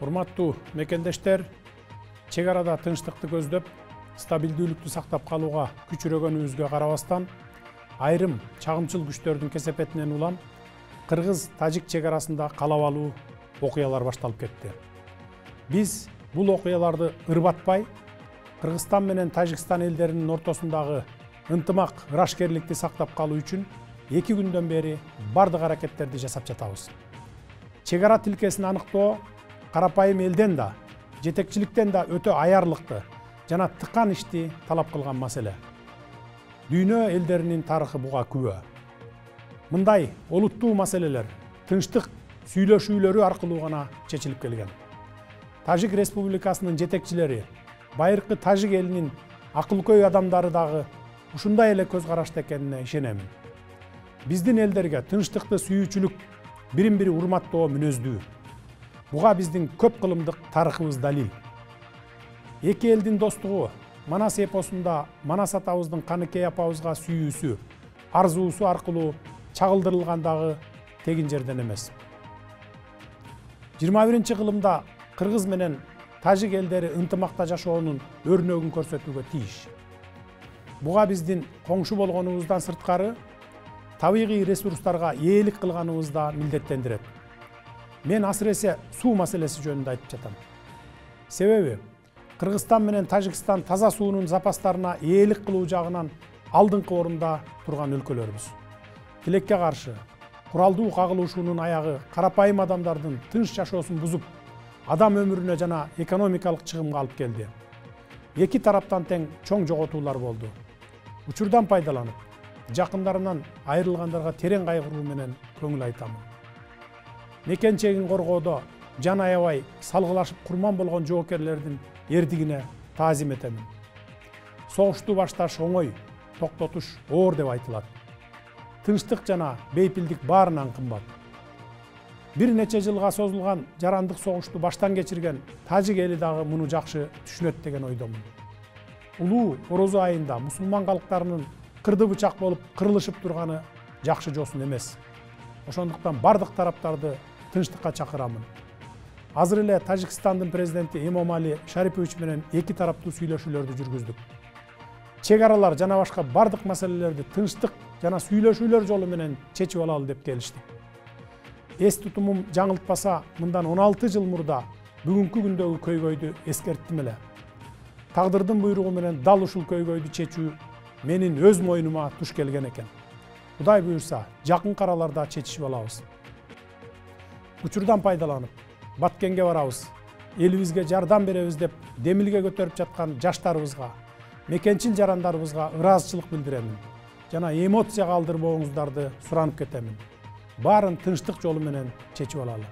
Урматтуу мекендештер, чек арада тынчтыкты көздөп, стабилдүүлүктү сактап калууга күчүрөгөнүбүзгө карабастан, айрым чагымчыл күчтөрдүн кесепетинен улам кыргыз-тажик чек арасында калабалуу окуялар башталып кетти. Биз бул окуяларды ырбатпай, Кыргызстан менен Тажикстан элдеринин ортосундагы ынтымак, ырашкерликти сактап калуу үчүн 2 күндөн бери бардык аракеттерди жасап жатабыз. Чек ара тилкесин аныктоо карапайым элден да, жетекчиликтен да өтө аярлыкты жана тыкан ишти талап кылган маселе. Дүйнө элдеринин тарыхы буга күбө. Мындай олуттуу маселелер тынчтык сүйлөшүүлөрү аркылуу гана чечилип келген. Тажик Республикасынын жетекчилери, байыркы тажик элинин акылкөй адамдары дагы ушундай эле көз карашта экенине ишенемин. Биздин элдерге тынчтыкты сүйүүчүлүк, бирин-бири урматтоо мүнөздүү. Буга биздин көп кылымдык тарыхыбыз далил. Эки элдин достугу Манас эпосунда Манас атабыздын Каныкей апабызга сүйүүсү, арзуусу аркылуу чагылдырылгандагы тегин жерден эмес. 21-кылымда Кыргыз менен Тажик элдери ынтымакта жашоонун өрнөгүн көрсөтүүгө тийиш. Буга биздин коңшу болгонубуздан сырткары табигый ресурстарга ээлик кылганыбыз да милдеттендирет. Мен асыресе суу маселеси жөнүндө айтып жатам. Себеби Кыргызстан менен Тажикстан таза суунун запастарына ээлик кылуу жагынан алдыңкы орунда турган өлкөлөрбүз. Тилекке каршы куралдуу кагылышуунун аягы карапайым адамдардын тынч жашоосун бузуп, адам өмүрүнө жана экономикалык чыгымга алып келди. Эки тараптан тең чоң жоготуулар болду. Учурдан пайдаланып, жакындарынан айрылгандарга терең кайгыруу менен көңүл айтамын. Мекенчегин коргоодо жан аябай салгылашып курман болгон жоокерлердин эрдигине таазим этемин. Согушту башташ оңой, токтотуш оор деп айтылат. Тынчтык жана бейпилдик баарынан кымбат. Бир нече жылга созулган жарандык согушту баштан кечирген тажик эли дагы муну жакшы түшүнөт деген ойдомун. Улуу Орозо айында мусулман калктарынын кырды бычак болуп кырылышып турганы жакшы жосун эмес. Ошондуктан бардык тараптарды тынчтыкка чакырамын. Азыр эле Тажикстандын президенти Эмомали Шарипович менен эки тараптуу сүйлөшүүлөрдү жүргүздүк. Чек аралар жана башка бардык маселелерди тынчтык жана сүйлөшүүлөр жолу менен чечип алалы деп келиштик. Эс тутумум жаңылтпаса, мындан 16 жыл мурда бүгүнкү күндөгү көйгөйдү эскерттим эле. Тагдырдын буйругу менен дал ушул көйгөйдү чечүү менин өз мойнума туш келген экен. Кудай буйрса, жакын араларда чечишип алабыз. Учурдан пайдаланып, Баткенге барабыз. Элибизге жардам беребиз деп демилге көтөрүп жаткан жаштарыбызга, мекенчил жарандарыбызга ыраазычылык билдиремин. Жана эмоцияга алдырбооңуздарды суранып кетемин. Баарын тынчтык жолу менен чечип алалы.